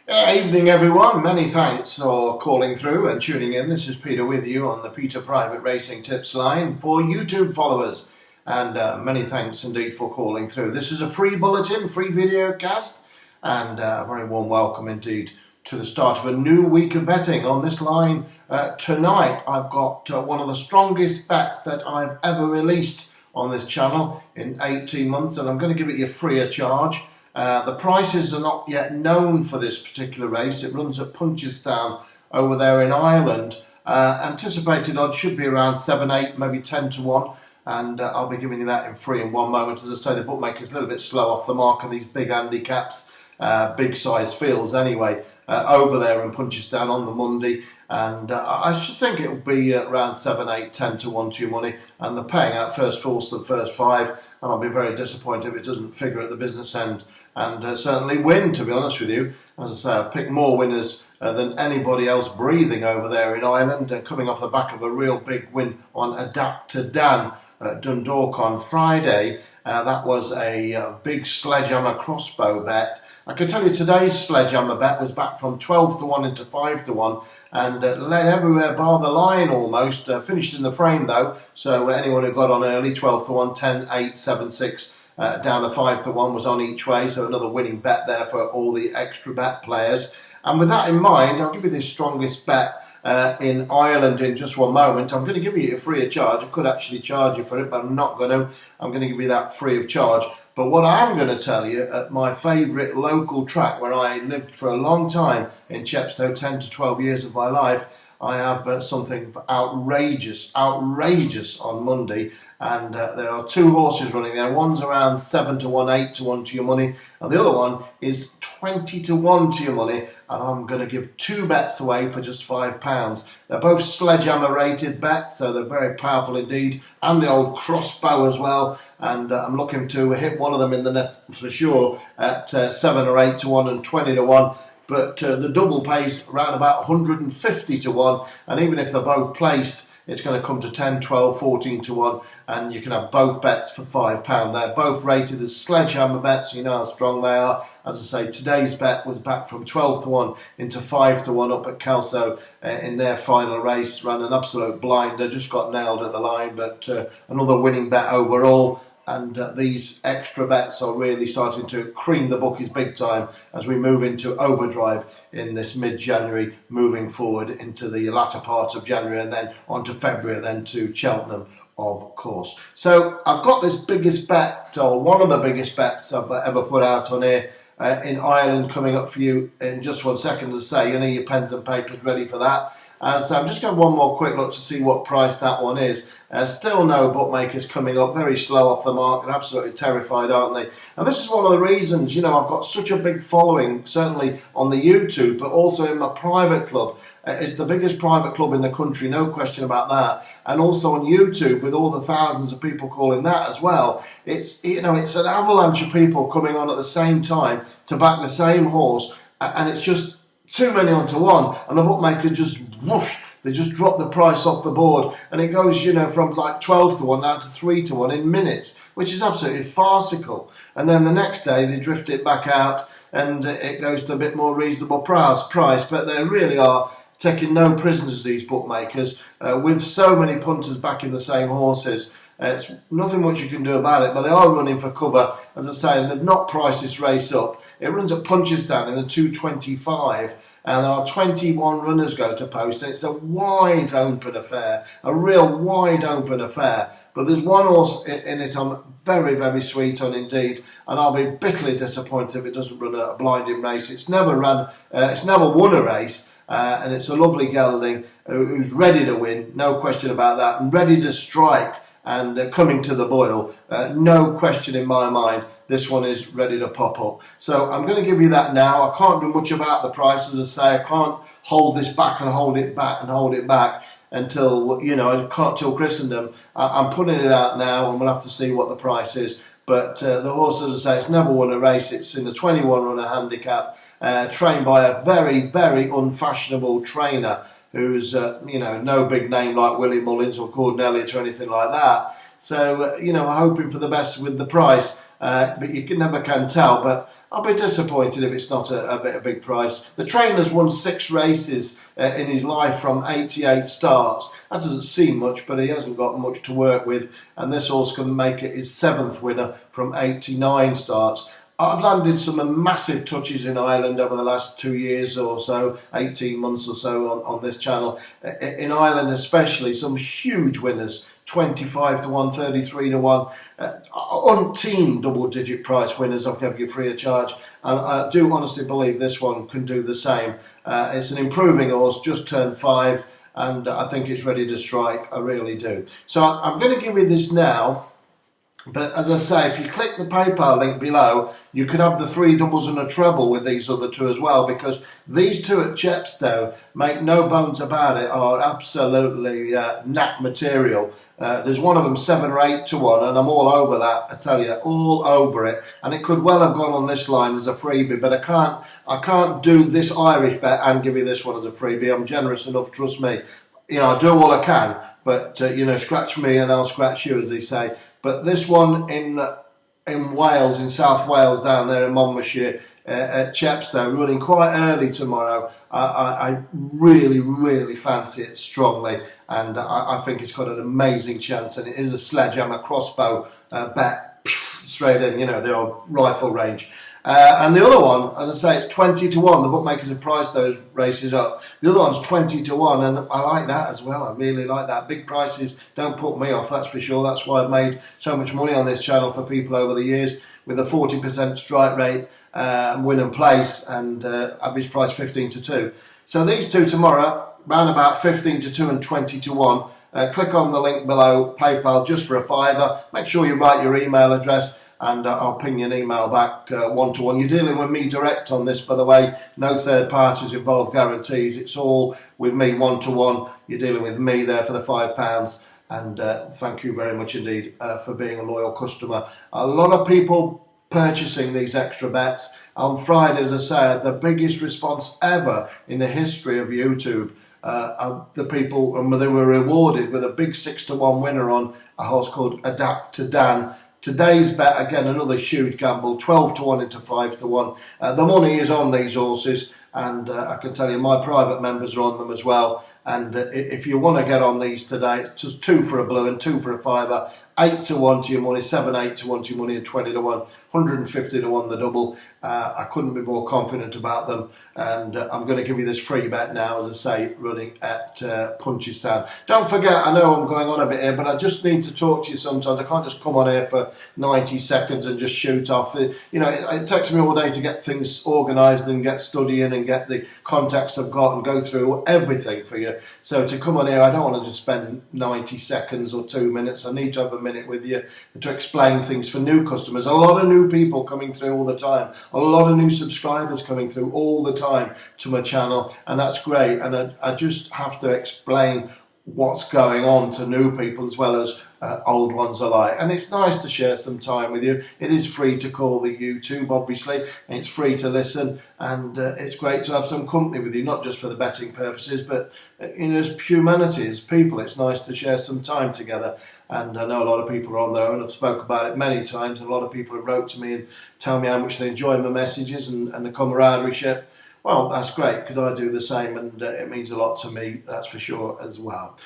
Evening everyone, many thanks for calling through and tuning in. This is Peter with you on the Peter Private Racing Tips line for YouTube followers, and many thanks indeed for calling through. This is a free bulletin, free video cast, and a very warm welcome indeed to the start of a new week of betting on this line. Tonight I've got one of the strongest bets that I've ever released on this channel in 18 months, and I'm going to give it you free of charge. The prices are not yet known for this particular race. It runs at Punchestown over there in Ireland. Anticipated odds should be around 7, 8, maybe 10 to 1. And I'll be giving you that in free in one moment. As I say, the bookmaker's a little bit slow off the mark of these big handicaps, big size fields anyway, over there in Punchestown on the Monday. And I should think it'll be around 7, 8, 10 to 1 to your money. And they're paying out first fours to the first 5. And I'll be very disappointed if it doesn't figure at the business end and certainly win, to be honest with you. As I say, I've picked more winners than anybody else breathing over there in Ireland, coming off the back of a real big win on Adapt to Dan at Dundalk on Friday. That was a big sledgehammer crossbow bet. I can tell you today's sledgehammer bet was back from 12 to 1 into 5 to 1 and led everywhere bar the line almost. Finished in the frame though, so anyone who got on early, 12 to 1, 10, 8, 7, 6, down to 5 to 1 was on each way, so another winning bet there for all the extra bet players. And with that in mind, I'll give you the strongest bet in Ireland in just one moment. I'm going to give you it free of charge. I could actually charge you for it, but I'm not going to. I'm going to give you that free of charge. But what I'm going to tell you, at my favourite local track where I lived for a long time in Chepstow, 10 to 12 years of my life, I have something outrageous on Monday. And there are two horses running there. One's around 7 to 1, 8 to 1 to your money. And the other one is 20 to 1 to your money. And I'm going to give two bets away for just £5. They're both sledgehammer rated bets, so they're very powerful indeed. And the old crossbow as well. And I'm looking to hit one of them in the net for sure at 7 or 8 to 1 and 20 to 1. But the double pays around about 150 to 1. And even if they're both placed, it's going to come to 10, 12, 14 to 1, and you can have both bets for £5. They're both rated as sledgehammer bets, so you know how strong they are. As I say, today's bet was back from 12 to 1 into 5 to 1 up at Kelso in their final race. Ran an absolute blinder, just got nailed at the line, but another winning bet overall. And these extra bets are really starting to cream the bookies big time as we move into overdrive in this mid-January, moving forward into the latter part of January and then on to February, then to Cheltenham, of course. So I've got this biggest bet, or one of the biggest bets I've ever put out on here in Ireland coming up for you in just 1 second to say, you know, your pens and papers ready for that. So I'm just going to have one more quick look to see what price that one is. Still no bookmakers coming up, very slow off the mark. They're absolutely terrified, aren't they? And this is one of the reasons, you know, I've got such a big following, certainly on the YouTube, but also in my private club. It's the biggest private club in the country, no question about that. And also on YouTube, with all the thousands of people calling that as well. It's, you know, it's an avalanche of people coming on at the same time to back the same horse, and it's just too many onto one, and the bookmaker just whoosh, they just drop the price off the board, and it goes, you know, from like 12 to 1 down to 3 to 1 in minutes, which is absolutely farcical. And then the next day they drift it back out, and it goes to a bit more reasonable price. But they really are taking no prisoners, these bookmakers, with so many punters backing the same horses. It's nothing much you can do about it, but they are running for cover, as I say, and they've not priced this race up. It runs at Punchestown in the 225, and there are 21 runners go to post, and it's a wide open affair, a real wide open affair. But there's one horse in it I'm very, very sweet on indeed, and I'll be bitterly disappointed if it doesn't run a blinding race. It's never won a race, and it's a lovely gelding who's ready to win, no question about that, and ready to strike. And coming to the boil, no question in my mind, this one is ready to pop up. So I'm going to give you that now. I can't do much about the price, as I say. I can't hold this back and hold it back and hold it back until, you know, I can't till Christendom. I'm putting it out now, and we'll have to see what the price is. But the horse, as I say, it's never won a race. It's in the 21 runner handicap, trained by a very, very unfashionable trainer who's, you know, no big name like Willie Mullins or Gordon Elliott or anything like that. So, you know, I'm hoping for the best with the price, but you never can tell. But I'll be disappointed if it's not a big price. The trainer's won 6 races in his life from 88 starts. That doesn't seem much, but he hasn't got much to work with, and this horse can make it his 7th winner from 89 starts. I've landed some massive touches in Ireland over the last 2 years or so, 18 months or so on this channel. In Ireland especially, some huge winners, 25 to 1, 33 to 1, umpteen double-digit price winners I'll give you free of charge. And I do honestly believe this one can do the same. It's an improving horse, just turned 5, and I think it's ready to strike, I really do. So I'm going to give you this now. But as I say, if you click the PayPal link below, you could have the 3 doubles and a treble with these other 2 as well, because these 2 at Chepstow, make no bones about it, are absolutely knack material. There's one of them 7 or 8 to 1, and I'm all over that, I tell you, all over it. And it could well have gone on this line as a freebie, but I can't do this Irish bet and give you this one as a freebie. I'm generous enough, trust me. You know, I do all I can, but you know, scratch me and I'll scratch you, as they say. But this one in Wales, in South Wales, down there in Monmouthshire, at Chepstow, running quite early tomorrow, I really, really fancy it strongly, and I think it's got an amazing chance, and it is a sledgehammer crossbow bet straight in, you know, the old rifle range. And the other one, as I say, it's 20 to 1. The bookmakers have priced those races up. The other one's 20 to 1, and I like that as well. I really like that. Big prices don't put me off, that's for sure. That's why I've made so much money on this channel for people over the years, with a 40% strike rate, win and place, and average price 15 to 2. So these 2 tomorrow, round about 15 to 2 and 20 to 1. Click on the link below, PayPal, just for a £5. Make sure you write your email address, and I'll ping you an email back one-to-one. You're dealing with me direct on this, by the way. No third parties involved, guarantees. It's all with me one-to-one. You're dealing with me there for the £5. And thank you very much indeed for being a loyal customer. A lot of people purchasing these extra bets. On Friday, as I say, the biggest response ever in the history of YouTube. The people, they were rewarded with a big 6 to 1 winner on a horse called Adapt to Dan. Today's bet, again, another huge gamble, 12 to 1 into 5 to 1. The money is on these horses, and I can tell you my private members are on them as well. And if you want to get on these today, it's just 2 for a blue and 2 for a £5. 8 to 1 to your money, 7, 8 to 1 to your money, and 20 to 1, 150 to 1 the double. I couldn't be more confident about them, and I'm going to give you this free bet now, as I say, running at Punchestown. Don't forget, I know I'm going on a bit here, but I just need to talk to you sometimes. I can't just come on here for 90 seconds and just shoot off. You know, it takes me all day to get things organised and get studying and get the contacts I've got and go through everything for you. So to come on here, I don't want to just spend 90 seconds or 2 minutes. I need to have a minute with you to explain things for new customers. A lot of new people coming through all the time. A lot of new subscribers coming through all the time to my channel, and that's great. And I just have to explain what's going on to new people as well as old ones alike. And it's nice to share some time with you. It is free to call the YouTube, obviously, and it's free to listen, and it's great to have some company with you, not just for the betting purposes, but as humanity, as people, it's nice to share some time together. And I know a lot of people are on their own. I've spoke about it many times, and a lot of people have wrote to me and tell me how much they enjoy my messages and the camaraderie. Well, that's great, because I do the same, and it means a lot to me, that's for sure, as well.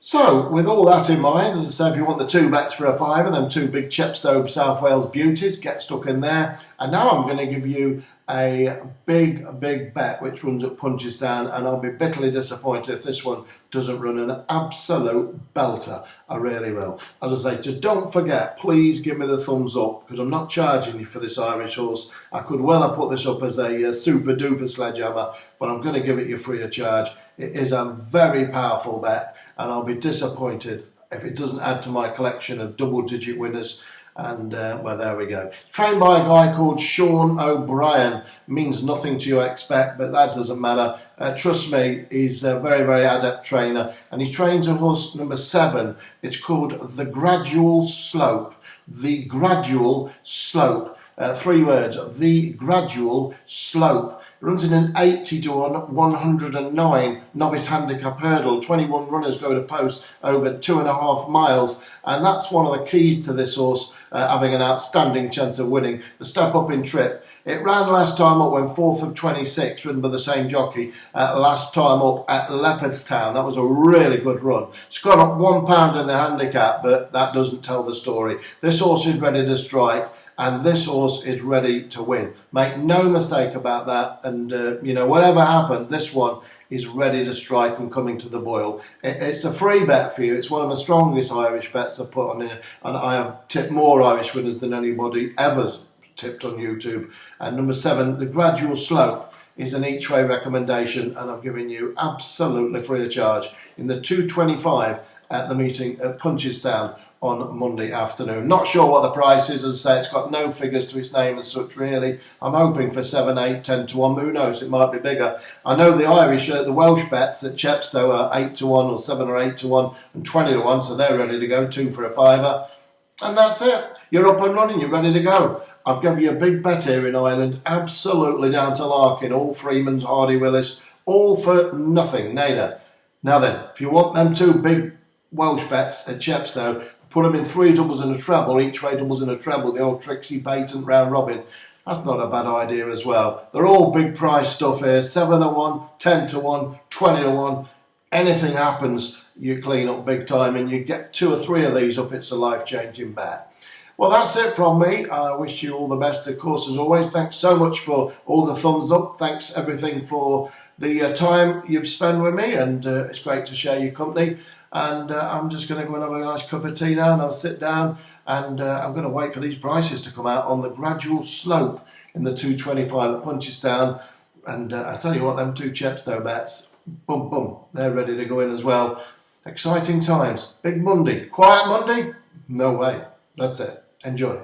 So, with all that in mind, as I said, if you want the 2 bets for a £5, them 2 big Chepstow South Wales beauties, get stuck in there. And now I'm going to give you a big bet which runs at Punchestown, and I'll be bitterly disappointed if this one doesn't run an absolute belter. I really will. As I say, just don't forget, please give me the thumbs up, because I'm not charging you for this Irish horse. I could well have put this up as a super duper sledgehammer, but I'm going to give it you free of charge. It is a very powerful bet, and I'll be disappointed if it doesn't add to my collection of double-digit winners. And well, there we go. Trained by a guy called Sean O'Brien. Means nothing to you, I expect, but that doesn't matter. Trust me, he's a very, very adept trainer, and he trains a horse number 7. It's called the Gradual Slope. The Gradual Slope. 3 words. The Gradual Slope. runs in an 80 to 109 novice handicap hurdle. 21 runners go to post over 2.5 miles, and that's one of the keys to this horse having an outstanding chance of winning. The step up in trip. It ran last time up, went 4th of 26, ridden by the same jockey, last time up at Leopardstown. That was a really good run. It's got up £1 in the handicap, but that doesn't tell the story. This horse is ready to strike, and this horse is ready to win. Make no mistake about that, and whatever happens, this one is ready to strike and coming to the boil. It's a free bet for you. It's one of the strongest Irish bets I've put on here, and I have tipped more Irish winners than anybody ever tipped on YouTube. And number 7, the Gradual Slope, is an each way recommendation, and I'm giving you absolutely free of charge in the 225 at the meeting at Punchestown on Monday afternoon. Not sure what the price is, as I say, it's got no figures to its name as such really. I'm hoping for 7, 8, 10 to 1, who knows, it might be bigger. I know the Irish, the Welsh bets at Chepstow are 8 to 1 or 7 or 8 to 1 and 20 to 1, so they're ready to go, 2 for a fiver. And that's it, you're up and running, you're ready to go. I've given you a big bet here in Ireland, absolutely down to Larkin, all Freemans, Hardy Willis, all for nothing, nada. Now then, if you want them 2 big Welsh bets at Chepstow, put them in 3 doubles and a treble, each way doubles and a treble, the old Trixie patent round robin. That's not a bad idea as well. They're all big price stuff here, 7 to 1, 10 to 1, 20 to 1. Anything happens, you clean up big time, and you get 2 or 3 of these up, it's a life-changing bet. Well, that's it from me. I wish you all the best, of course, as always. Thanks so much for all the thumbs up. Thanks everything for the time you've spent with me, and it's great to share your company. And I'm just going to go and have a nice cup of tea now, and I'll sit down, and I'm going to wait for these prices to come out on the Gradual Slope in the 225 at Punchestown. And I tell you what, them 2 Chepstow bets, boom, boom, they're ready to go in as well. Exciting times. Big Monday. Quiet Monday? No way. That's it. Enjoy.